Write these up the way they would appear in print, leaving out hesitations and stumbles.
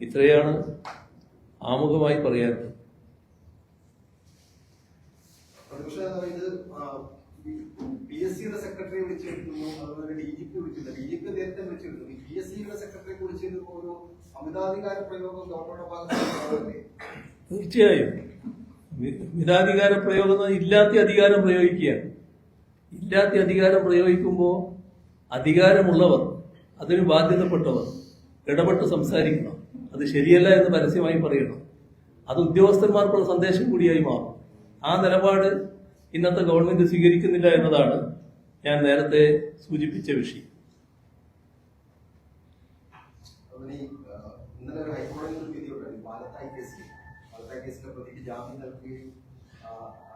ഇത്രയാണ് ആമുഖമായി പറയാനുള്ളത്. PSCയുടെ സെക്രട്ടറി വിളിച്ചിരുന്നു, അതുപോലെ DGP വിളിച്ചില്ല. DGP നേരത്തെ വിളിച്ചിരുന്നു. ഈ PSCയുടെ സെക്രട്ടറി വിളിച്ചിരുന്നു ഒരു അമിതാധികാര പ്രയോഗം ഗവൺമെന്റ് ഭാഗത്ത്. തീർച്ചയായും മിതാധികാര പ്രയോഗം ഇല്ലാത്ത അധികാരം പ്രയോഗിക്കുകയാണ്. ഇല്ലാത്ത അധികാരം പ്രയോഗിക്കുമ്പോൾ അധികാരമുള്ളവർ, അതിന് ബാധ്യതപ്പെട്ടവർ ഇടപെട്ട് സംസാരിക്കണം. അത് ശരിയല്ല എന്ന് പരസ്യമായി പറയണം. അത് ഉദ്യോഗസ്ഥന്മാർക്കുള്ള സന്ദേശം കൂടിയായി മാറും. ആ നിലപാട് ഇന്നത്തെ ഗവൺമെന്റ് സ്വീകരിക്കുന്നില്ല എന്നതാണ് ഞാൻ നേരത്തെ സൂചിപ്പിച്ച വിഷയം. ഇന്നലെ ഒരു ഹൈക്കോടതിയിൽ ഒരു വിധി ഉണ്ടായി. പാലത്തായി കേസിലെ പ്രതിക്ക് ജാമ്യം നൽകുകയും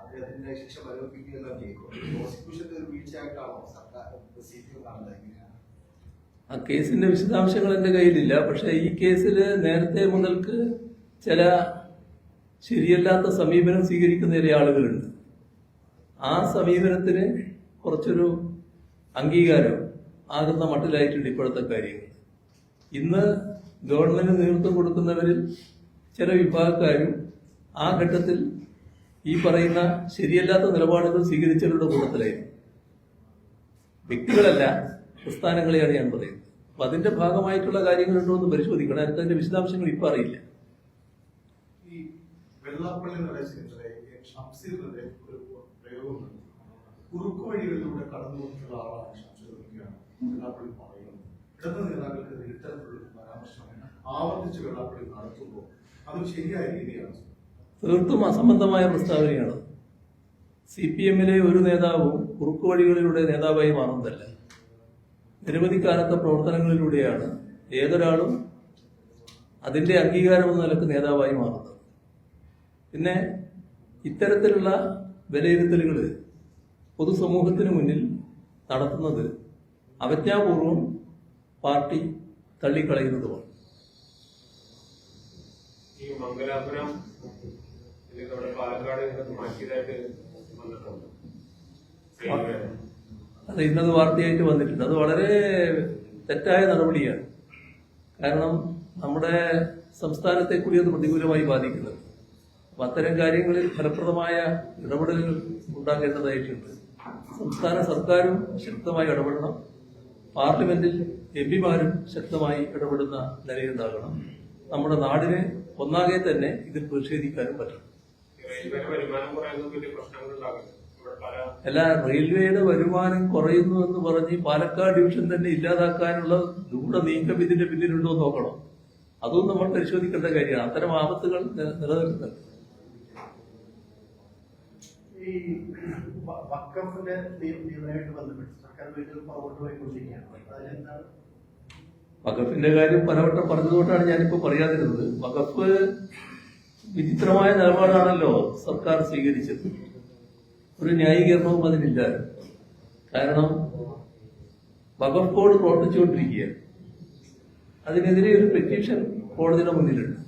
അദ്ദേഹത്തിന്റെ ശിക്ഷ മരവിപ്പിക്കുകയെല്ലാം ചെയ്തു. പ്രോസിക്യൂഷന്റെ ഒരു വീഴ്ചയായിട്ടാണോ സർക്കാർ CPM കാണുന്നത്? ആ കേസിന്റെ വിശദാംശങ്ങൾ എന്റെ കയ്യിലില്ല. പക്ഷെ ഈ കേസിൽ നേരത്തെ മുതൽക്ക് ചില ശരിയല്ലാത്ത സമീപനം സ്വീകരിക്കുന്ന ചില ആളുകളുണ്ട്. ആ സമീപനത്തിന് കുറച്ചൊരു അംഗീകാരം ആകുന്ന മട്ടിലായിട്ടുണ്ട് ഇപ്പോഴത്തെ കാര്യങ്ങൾ. ഇന്ന് ഗവൺമെന്റ് നേതൃത്വം കൊടുക്കുന്നവരിൽ ചില വിഭാഗക്കാരും ആ ഘട്ടത്തിൽ ഈ പറയുന്ന ശരിയല്ലാത്ത നിലപാടുകൾ സ്വീകരിച്ചവരുടെ കൂട്ടത്തിലായിരുന്നു. വ്യക്തികളല്ല, പ്രസ്ഥാനങ്ങളെയാണ് ഞാൻ പറയുന്നത്. അപ്പൊ അതിന്റെ ഭാഗമായിട്ടുള്ള കാര്യങ്ങളുണ്ടോ എന്ന് പരിശോധിക്കണം. എനിക്ക് അതിന്റെ വിശദാംശങ്ങൾ ഇപ്പൊ അറിയില്ല. ഈ വെള്ളാപ്പള്ളി നടേശനെതിരെ ഷംസീറിനെതിരെ ഒരു പ്രയോഗം കുറുക്കു വഴികളിലൂടെ കടന്നു വന്നിട്ടുള്ള ആളാണ് ഷംസീർ എന്നൊക്കെയാണ് വെള്ളാപ്പള്ളി പറയുന്നത്. ഇടത് നേതാക്കൾക്ക് ഇത്തരത്തിലുള്ള പരാമർശം ആവർത്തിച്ച് വെള്ളാപ്പള്ളി നടത്തുമ്പോൾ അത് ശരിയായ രീതിയാണ്? തീർത്തും അസംബന്ധമായ പ്രസ്താവനയാണ്. CPM-ലെ ഒരു നേതാവും കുറുക്കു വഴികളിലൂടെ നേതാവായി മാറുന്നതല്ല. നിരവധി കാലത്തെ പ്രവർത്തനങ്ങളിലൂടെയാണ് ഏതൊരാളും അതിന്റെ അംഗീകാരം എന്ന നിലക്ക് നേതാവായി മാറുന്നത്. പിന്നെ ഇത്തരത്തിലുള്ള വിലയിരുത്തലുകൾ പൊതുസമൂഹത്തിന് മുന്നിൽ നടത്തുന്നത് അവജ്ഞാപൂർവം പാർട്ടി തള്ളിക്കളയുന്നതുമാണ്. ഈ മംഗലാപുരം പാലക്കാട് മാറ്റിയതായിട്ട് വന്നിട്ടുണ്ട്. അത് ഇന്നത് വാർത്തയായിട്ട് വന്നിട്ടുണ്ട്. അത് വളരെ തെറ്റായ നടപടിയാണ്. കാരണം നമ്മുടെ സംസ്ഥാനത്തെ കൂടി അത് പ്രതികൂലമായി ബാധിക്കുന്നത്. അപ്പൊ അത്തരം കാര്യങ്ങളിൽ ഫലപ്രദമായ ഇടപെടലുകൾ ഉണ്ടാകേണ്ടതായിട്ടുണ്ട്. സംസ്ഥാന സർക്കാരും ശക്തമായി ഇടപെടണം. പാർലമെന്റിൽ MP-മാരും ശക്തമായി ഇടപെടുന്ന നിലയുണ്ടാകണം. നമ്മുടെ നാടിന് ഒന്നാകെ തന്നെ ഇതിൽ പ്രതിഷേധിക്കാനും പറ്റണം. അല്ല, റെയിൽവേയുടെ വരുമാനം കുറയുന്നു എന്ന് പറഞ്ഞ് പാലക്കാട് ഡിവിഷൻ തന്നെ ഇല്ലാതാക്കാനുള്ള ദൂഢ നീക്കം ഇതിന്റെ പിന്നിലുണ്ടോ എന്ന് നോക്കണം. അതും നമ്മൾ പരിശോധിക്കേണ്ട കാര്യമാണ്. അത്തരം ആപത്തുകൾ നിലനിൽക്കുന്നുണ്ട്. ഈ വഖഫിന്റെ നിയമനമായിട്ട് ബന്ധപ്പെട്ട് സർക്കാർ വീണ്ടും പുറകോട്ട് പോയിക്കൊണ്ടിരിക്കുകയാണ്. അതിലെന്താണ്? വഖഫിന്റെ കാര്യം പലവട്ടം പറഞ്ഞതുകൊണ്ടാണ് ഞാനിപ്പോ പറയാതിരുന്നത്. വഖഫ് വിചിത്രമായ നിലപാടാണല്ലോ സർക്കാർ സ്വീകരിച്ചത്. ഒരു ന്യായീകരണവും അതിനില്ല. കാരണം വഖഫ് കോഡ് പ്രവർത്തിച്ചുകൊണ്ടിരിക്കുകയാണ്. അതിനെതിരെ ഒരു പെറ്റീഷൻ കോടതിയുടെ മുന്നിലുണ്ട്.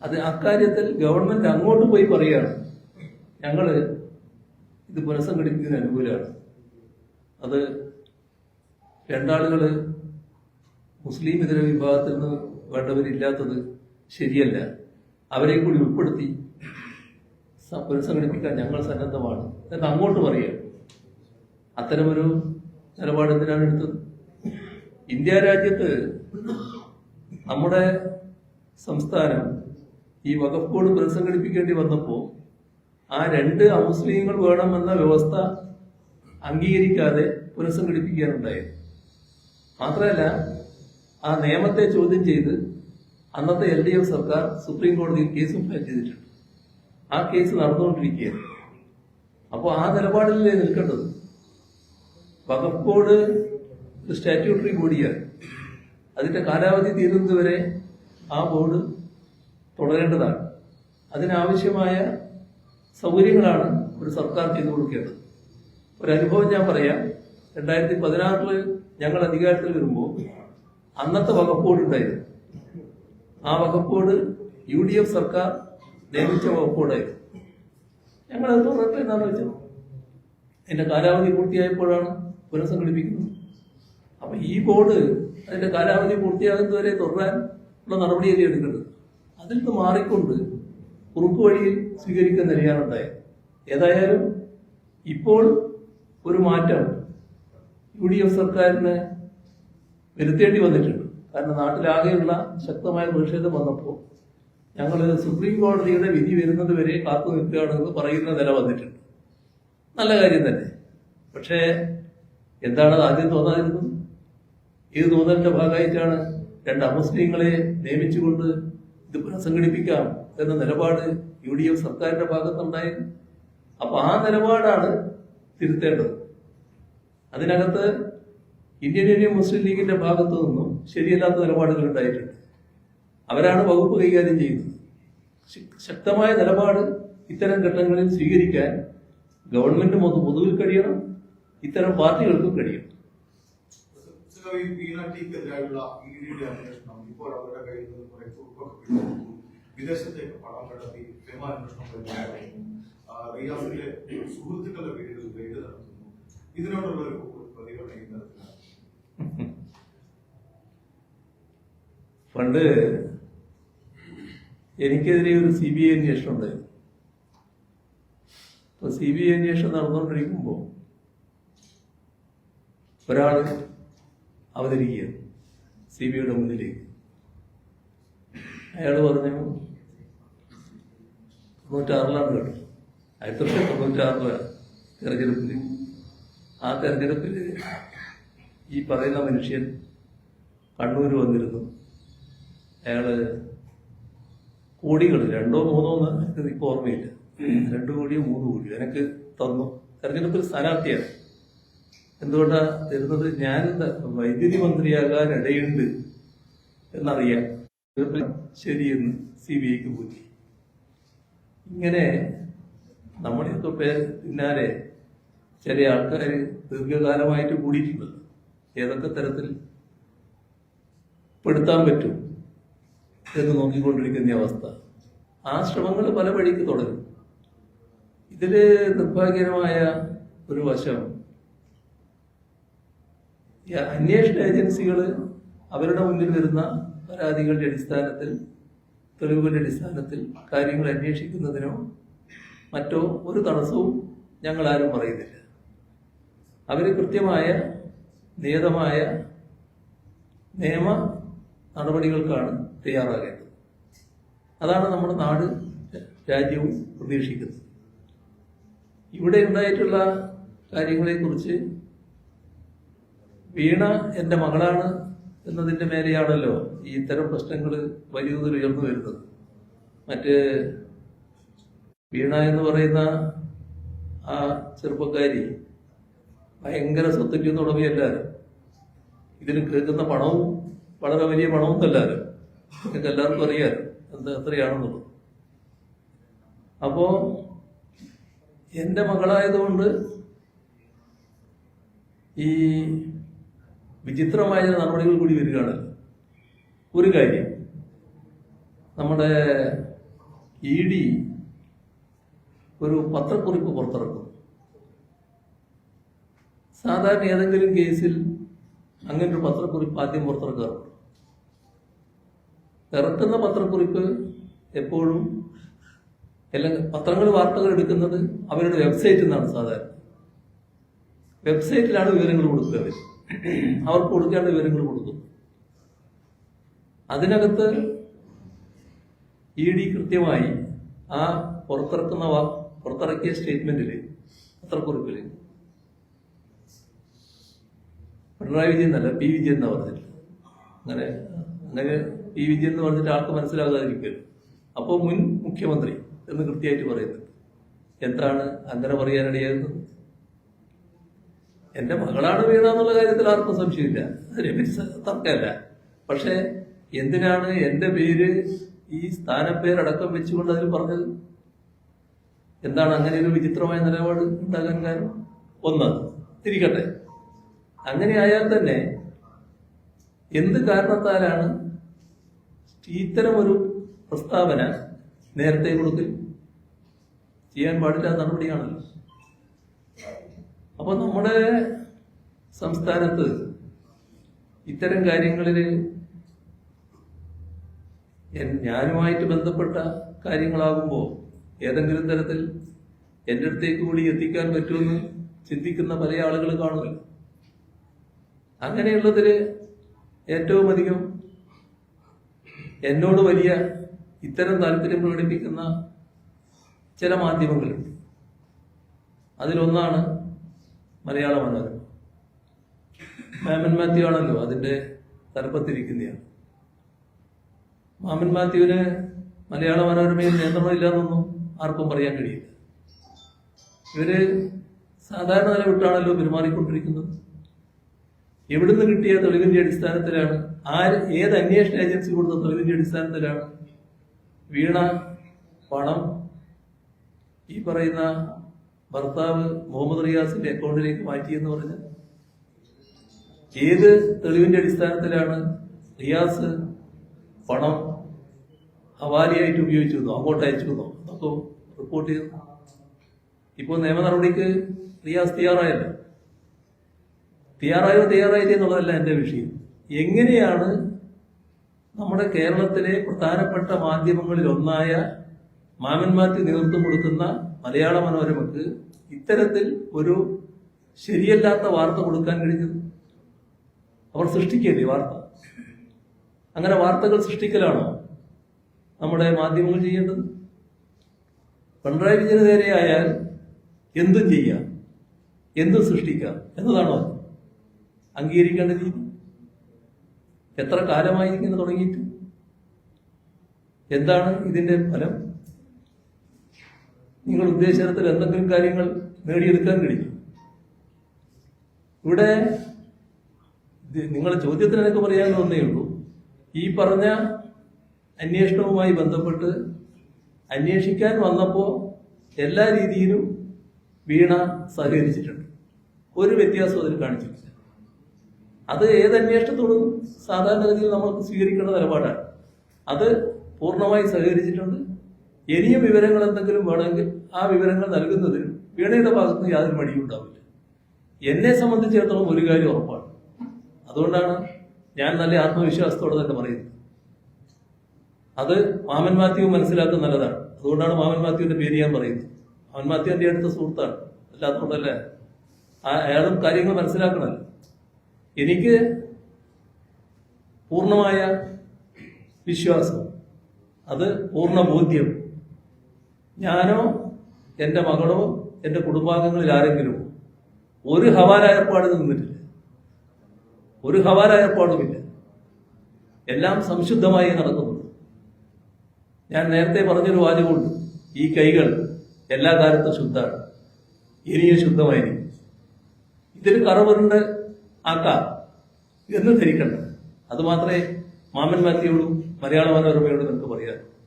അത് അക്കാര്യത്തിൽ ഗവൺമെന്റ് അങ്ങോട്ട് പോയി പറയുകയാണ്, ഞങ്ങള് ഇത് പുനഃസംഘടിപ്പിക്കുന്നതിന് അനുകൂലമാണ്. അത് രണ്ടാളുകള് മുസ്ലിം ഇതര വിഭാഗത്തിൽ നിന്ന് വേണ്ടവരില്ലാത്തത് ശരിയല്ല. അവരെ കൂടി ഉൾപ്പെടുത്തി പുനഃസംഘടിപ്പിക്കാൻ ഞങ്ങൾ സന്നദ്ധമാണ് എന്നൊക്കെ അങ്ങോട്ട് പറയുക. അത്തരമൊരു നിലപാട് എന്തിനാണ് എടുത്തത്? ഇന്ത്യ രാജ്യത്ത് നമ്മുടെ സംസ്ഥാനം ഈ വഖഫ് കോഡ് പുനഃസംഘടിപ്പിക്കേണ്ടി വന്നപ്പോൾ ആ രണ്ട് അമുസ്ലിങ്ങൾ വേണമെന്ന വ്യവസ്ഥ അംഗീകരിക്കാതെ പുനഃസംഘടിപ്പിക്കാനുണ്ടായത്. മാത്രമല്ല, ആ നിയമത്തെ ചോദ്യം ചെയ്ത് അന്നത്തെ LDF സർക്കാർ സുപ്രീം കോടതിയിൽ കേസും ഫയൽ ചെയ്തിട്ടുണ്ട്. ആ കേസ് നടന്നുകൊണ്ടിരിക്കുകയാണ്. അപ്പോൾ ആ നിലപാടിലേ നിൽക്കേണ്ടത്. വഖഫ് കോഡ് ഒരു സ്റ്റാറ്റ്യൂട്ടറി ബോഡിയാണ്. അതിന്റെ കാലാവധി തീരുന്നതുവരെ ആ ബോർഡ് തുടരേണ്ടതാണ്. അതിനാവശ്യമായ സൗകര്യങ്ങളാണ് ഒരു സർക്കാർ ചെയ്തു കൊടുക്കേണ്ടത്. ഒരനുഭവം ഞാൻ പറയാം. 2016 ഞങ്ങൾ അധികാരത്തിൽ വരുമ്പോൾ അന്നത്തെ വഖഫ് ബോർഡ് ഉണ്ടായിരുന്നു. ആ വഖഫ് ബോർഡ് UDF സർക്കാർ നിയമിച്ച വഖഫ് ബോർഡായിരുന്നു. ഞങ്ങളത് തുടരട്ടെ എന്നാണ് വെച്ചത്. അതിന്റെ കാലാവധി പൂർത്തിയായപ്പോഴാണ് പുനഃസംഘടിപ്പിക്കുന്നത്. അപ്പൊ ഈ ബോർഡ് അതിന്റെ കാലാവധി പൂർത്തിയാകുന്നതുവരെ തുടരാൻ ഉള്ള നടപടിയല്ലേ എടുക്കേണ്ടത്. അതിൽ നിന്ന് മാറിക്കൊണ്ട് കുറുക്ക് വഴി സ്വീകരിക്കുന്ന നിലയാണുണ്ടായത്. ഏതായാലും ഇപ്പോൾ ഒരു മാറ്റം UDF സർക്കാരിന് വരുത്തേണ്ടി വന്നിട്ടുണ്ട്. കാരണം നാട്ടിലാകെയുള്ള ശക്തമായ പ്രതിഷേധം വന്നപ്പോൾ ഞങ്ങൾ സുപ്രീം കോടതിയുടെ വിധി വരുന്നത് വരെ കാത്തു നിൽക്കുകയാണെന്ന് പറയുന്ന നില വന്നിട്ടുണ്ട്. നല്ല കാര്യം തന്നെ. പക്ഷേ എന്താണ് ആദ്യം തോന്നാതിരുന്നത്? ഇത് തോന്നലിന്റെ ഭാഗമായിട്ടാണ് 2 അമുസ്ലിങ്ങളെ നിയമിച്ചുകൊണ്ട് ഇത് പുനഃസംഘടിപ്പിക്കാം എന്ന നിലപാട് UDF സർക്കാരിന്റെ ഭാഗത്തുണ്ടായത്. അപ്പൊ ആ നിലപാടാണ് തിരുത്തേണ്ടത്. അതിനകത്ത് ഇന്ത്യൻ യൂണിയൻ മുസ്ലിം ലീഗിന്റെ ഭാഗത്തു നിന്നും ശരിയല്ലാത്ത നിലപാടുകൾ ഉണ്ടായിട്ടുണ്ട്. അവരാണ് വകുപ്പ് കൈകാര്യം ചെയ്യുന്നത്. ശക്തമായ നിലപാട് ഇത്തരം ഘട്ടങ്ങളിൽ സ്വീകരിക്കാൻ ഗവൺമെന്റ് പൊതുവിൽ കഴിയണം, ഇത്തരം പാർട്ടികൾക്കും കഴിയണം. വീണാട്ടിക്കെതിരായുള്ള EDയുടെ അന്വേഷണം ഇപ്പോൾ അവരുടെ കയ്യിൽ നിന്ന് കുറെ കുറുക്കൊക്കെ പിടിച്ചെടുത്തു. വിദേശത്തേക്ക് പണം കടത്തി അന്വേഷണം പരിപാടിക്കുന്നു. റിയാസിലെ സുഹൃത്തുക്കളുടെ വീടുകളിൽ റെയ്ഡ് നടത്തുന്നു. ഇതിനോടുള്ള ഒരു പ്രതികരണം ഈ തരത്തിലാണ്. പണ്ട് എനിക്കെതിരെ ഒരു CBI അന്വേഷണം ഉണ്ടായിരുന്നു. അപ്പൊ CBI അന്വേഷണം നടന്നുകൊണ്ടിരിക്കുമ്പോൾ ഒരാൾ അവതരിക്കുക CBIയുടെ മുന്നിലേക്ക്. അയാൾ പറഞ്ഞു 96-ലാണ് കേട്ടോ, 1996 തെരഞ്ഞെടുപ്പിൽ. ആ തെരഞ്ഞെടുപ്പിൽ ഈ പറയുന്ന മനുഷ്യൻ കണ്ണൂർ വന്നിരുന്നു. അയാള് കോടികൾ 2 or 3 എനിക്ക് ഇപ്പൊ ഓർമ്മയില്ല, 2 കോടിയോ 3 കോടിയോ എനിക്ക് തന്നു. തെരഞ്ഞെടുപ്പിൽ സ്ഥാനാർത്ഥിയാണ്. എന്തുകൊണ്ടാ തരുന്നത്? ഞാൻ വൈദ്യുതി മന്ത്രിയാകാൻ ഇടയുണ്ട് എന്നറിയാം. ശരിയെന്ന് CBIക്ക് പോയി. ഇങ്ങനെ നമ്മുടെയൊക്കെ പിന്നാലെ ചില ആൾക്കാർ ദീർഘകാലമായിട്ട് കൂടിയിട്ടുണ്ടല്ലോ. ഏതൊക്കെ തരത്തിൽ പെടുത്താൻ പറ്റും എന്ന് നോക്കിക്കൊണ്ടിരിക്കുന്ന അവസ്ഥ. ആ ശ്രമങ്ങൾ പല വഴിക്ക് തുടരും. ഇതില് നിർഭാഗ്യകരമായ ഒരു വശം, അന്വേഷണ ഏജൻസികൾ അവരുടെ മുന്നിൽ വരുന്ന പരാതികളുടെ അടിസ്ഥാനത്തിൽ, തെളിവുകളുടെ അടിസ്ഥാനത്തിൽ കാര്യങ്ങൾ അന്വേഷിക്കുന്നതിനോ മറ്റോ ഒരു തടസ്സവും ഞങ്ങൾ ആരും പറയുന്നില്ല. അവർ കൃത്യമായ നിയതമായ നിയമ നടപടികൾക്കാണ് തയ്യാറാകേണ്ടത്. അതാണ് നമ്മുടെ നാട് രാജ്യവും പ്രതീക്ഷിക്കുന്നത്. ഇവിടെ ഉണ്ടായിട്ടുള്ള കാര്യങ്ങളെക്കുറിച്ച് വീണ എൻ്റെ മകളാണ് എന്നതിൻ്റെ മേലെയാണല്ലോ ഈ ഇത്തരം പ്രശ്നങ്ങൾ വലിയ തോതിൽ ഉയർന്നു വരുന്നത്. മറ്റ് വീണ എന്ന് പറയുന്ന ആ ചെറുപ്പക്കാരി ഭയങ്കര സ്വത്തിന്റെ ഉടമയല്ലാരും. ഇതിന് കേൾക്കുന്ന പണവും വളരെ വലിയ പണവും അല്ലാരും. നിങ്ങൾക്ക് എല്ലാവർക്കും അറിയാം എത്രയാണെന്നുള്ളത്. അപ്പോ എന്റെ മകളായതുകൊണ്ട് ഈ വിചിത്രമായ നടപടികൾ കൂടി വരികയാണല്ലോ. ഒരു കാര്യം, നമ്മുടെ ED ഒരു പത്രക്കുറിപ്പ് പുറത്തിറക്കും. സാധാരണ ഏതെങ്കിലും കേസിൽ അങ്ങനെ ഒരു പത്രക്കുറിപ്പ് ആദ്യം പുറത്തിറക്കാറുണ്ട്. ഇറക്കുന്ന പത്രക്കുറിപ്പ് എപ്പോഴും പത്രങ്ങൾ വാർത്തകൾ എടുക്കുന്നത് അവരുടെ വെബ്സൈറ്റിൽ നിന്നാണ്. സാധാരണ വെബ്സൈറ്റിലാണ് വിവരങ്ങൾ കൊടുക്കുക. അവർക്ക് കൊടുക്കേണ്ട വിവരങ്ങൾ കൊടുക്കും. അതിനകത്ത് ED കൃത്യമായി ആ പുറത്തിറക്കിയ സ്റ്റേറ്റ്മെന്റില്, പത്രക്കുറിപ്പില് പിണറായി വിജയൻ എന്നല്ല P. വിജയൻ എന്നാ പറഞ്ഞില്ല. അങ്ങനെ P. വിജയൻ എന്ന് പറഞ്ഞിട്ട് ആൾക്ക് മനസ്സിലാകാതിരിക്കുമല്ലോ. അപ്പോൾ മുൻ മുഖ്യമന്ത്രി എന്ന് കൃത്യമായിട്ട് പറയുന്നുണ്ട്. എന്താണ് അങ്ങനെ പറയാനിടയാകുന്നത്? എന്റെ മകളാണ് വീണ എന്നുള്ള കാര്യത്തിൽ ആർക്കും സംശയമില്ല, അതിനെപ്പറ്റി തർക്കമല്ല. പക്ഷെ എന്തിനാണ് എന്റെ പേര് ഈ സ്ഥാനപ്പേരടക്കം വെച്ചുകൊണ്ട് അതിൽ പറഞ്ഞത്? എന്താണ് അങ്ങനെ ഒരു വിചിത്രമായ നിലപാട് ഉണ്ടാകാൻ കാരണം? ഒന്ന് തിരിക്കട്ടെ, അങ്ങനെ ആയാൽ തന്നെ എന്ത് കാരണത്താലാണ് ഇത്തരം ഒരു പ്രസ്താവന നേരത്തെ കൊടുക്കൽ ചെയ്യാൻ പാടില്ലാത്ത നടപടിയാണല്ലോ. അപ്പൊ നമ്മുടെ സംസ്ഥാനത്ത് ഇത്തരം കാര്യങ്ങളിൽ ഞാനുമായിട്ട് ബന്ധപ്പെട്ട കാര്യങ്ങളാകുമ്പോൾ ഏതെങ്കിലും തരത്തിൽ എൻ്റെ അടുത്തേക്ക് കൂടി എത്തിക്കാൻ പറ്റുമെന്ന് ചിന്തിക്കുന്ന പല ആളുകൾ കാണുമല്ലോ. അങ്ങനെയുള്ളതിൽ ഏറ്റവും അധികം എന്നോട് വലിയ ഇത്തരം താല്പര്യം പ്രകടിപ്പിക്കുന്ന ചില മാധ്യമങ്ങളുണ്ട്. അതിലൊന്നാണ് മലയാള മനോരമ. മാമൻ മാത്യു ആണല്ലോ അതിൻ്റെ തലപ്പത്തിരിക്കുന്നതാണ്. മാമൻ മാത്യുവിന് മലയാള മനോരമയിൽ നിയന്ത്രണമില്ലാന്നൊന്നും ആർക്കും പറയാൻ കഴിയില്ല. ഇവര് സാധാരണ നില വിട്ടാണല്ലോ പെരുമാറിക്കൊണ്ടിരിക്കുന്നത്. എവിടുന്ന് കിട്ടിയ തെളിവിന്റെ അടിസ്ഥാനത്തിലാണ്, ഏത് അന്വേഷണ ഏജൻസി കൊടുത്ത തെളിവിന്റെ അടിസ്ഥാനത്തിലാണ് വീണ പണം ഈ പറയുന്ന ഭർത്താവ് മുഹമ്മദ് റിയാസിന്റെ അക്കൗണ്ടിലേക്ക് മാറ്റിയെന്ന് പറഞ്ഞത്? ഏത് തെളിവിന്റെ അടിസ്ഥാനത്തിലാണ് റിയാസ് പണം ഹവാലിയായിട്ട് ഉപയോഗിച്ചിരുന്നോ, അങ്ങോട്ട് അയച്ചിരുന്നോ, അതൊക്കെ റിപ്പോർട്ട് ചെയ്തു. ഇപ്പോൾ നിയമ നടപടിക്ക് റിയാസ് തയ്യാറായില്ല എന്നുള്ളതല്ല എൻ്റെ വിഷയം. എങ്ങനെയാണ് നമ്മുടെ കേരളത്തിലെ പ്രധാനപ്പെട്ട മാധ്യമങ്ങളിൽ ഒന്നായ മാമൻ മാത്യു നേതൃത്വം കൊടുക്കുന്ന മലയാള മനോരമക്ക് ഇത്തരത്തിൽ ഒരു ശരിയല്ലാത്ത വാർത്ത കൊടുക്കാൻ കഴിഞ്ഞത്? അവർ സൃഷ്ടിക്കല്ലേ വാർത്ത? അങ്ങനെ വാർത്തകൾ സൃഷ്ടിക്കലാണോ നമ്മുടെ മാധ്യമങ്ങൾ ചെയ്യേണ്ടത്? പിണറായി വിജയന് നേരെയായാൽ എന്തും ചെയ്യാം, എന്തും സൃഷ്ടിക്കാം എന്നതാണോ അംഗീകരിക്കേണ്ട രീതി? എത്ര കാലമായി ഇങ്ങനെ തുടങ്ങിയിട്ട്? എന്താണ് ഇതിന്റെ ഫലം? നിങ്ങൾ ഉദ്ദേശിച്ച തരത്തിൽ എന്തെങ്കിലും കാര്യങ്ങൾ നേടിയെടുക്കാൻ കഴിയും? ഇവിടെ നിങ്ങളുടെ ചോദ്യത്തിന് എനിക്ക് പറയാൻ തോന്നേ ഉള്ളൂ, ഈ പറഞ്ഞ അന്വേഷണവുമായി ബന്ധപ്പെട്ട് അന്വേഷിക്കാൻ വന്നപ്പോൾ എല്ലാ രീതിയിലും വീണ സഹകരിച്ചിട്ടുണ്ട്. ഒരു വ്യത്യാസവും അതിൽ കാണിച്ചിട്ടില്ല. അത് ഏത് അന്വേഷണത്തോടും സാധാരണഗതിയിൽ നമ്മൾക്ക് സ്വീകരിക്കേണ്ട നിലപാടാണ്. അത് പൂർണ്ണമായി സഹകരിച്ചിട്ടുണ്ട്. ഇനിയും വിവരങ്ങൾ എന്തെങ്കിലും വേണമെങ്കിൽ ആ വിവരങ്ങൾ നൽകുന്നതിനും വീണയുടെ ഭാഗത്ത് യാതൊരു മടിയും ഉണ്ടാവില്ല. എന്നെ സംബന്ധിച്ചിടത്തോളം ഒരു കാര്യം ഉറപ്പാണ്. അതുകൊണ്ടാണ് ഞാൻ നല്ല ആത്മവിശ്വാസത്തോടെ തന്നെ പറയുന്നത്. അത് മാമൻ മാത്യു മനസ്സിലാക്കുന്ന നല്ലതാണ്. അതുകൊണ്ടാണ് മാമൻ മാത്യുവിന്റെ പേര് ഞാൻ പറയുന്നത്. മാമൻ മാത്യു എൻ്റെ അടുത്ത സുഹൃത്താണ്, അല്ലാത്തതുകൊണ്ടല്ലേ. അയാളും കാര്യങ്ങൾ മനസ്സിലാക്കണമല്ലോ. എനിക്ക് പൂർണ്ണമായ വിശ്വാസം, അത് പൂർണ്ണ ബോധ്യം, ഞാനോ എൻ്റെ മകളോ എൻ്റെ കുടുംബാംഗങ്ങളിൽ ആരെങ്കിലും ഒരു ഹവാല ഏർപ്പാടിന് നിന്നിട്ടില്ല. ഒരു ഹവാല ഏർപ്പാടുമില്ല. എല്ലാം സംശുദ്ധമായി നടക്കുന്നുണ്ട്. ഞാൻ നേരത്തെ പറഞ്ഞൊരു വാചകമുണ്ട്, ഈ കൈകൾ എല്ലാ കാലത്തും ശുദ്ധമാണ്, ഇനിയും ശുദ്ധമായിരിക്കും. ഇതിൽ കറവറിന്റെ ആക്കാം എന്ന് ധരിക്കണ്ട. അത് മാത്രമേ മാമൻ മാത്യുയോടും മലയാള മനോരമയോടും നമുക്ക് പറയാം.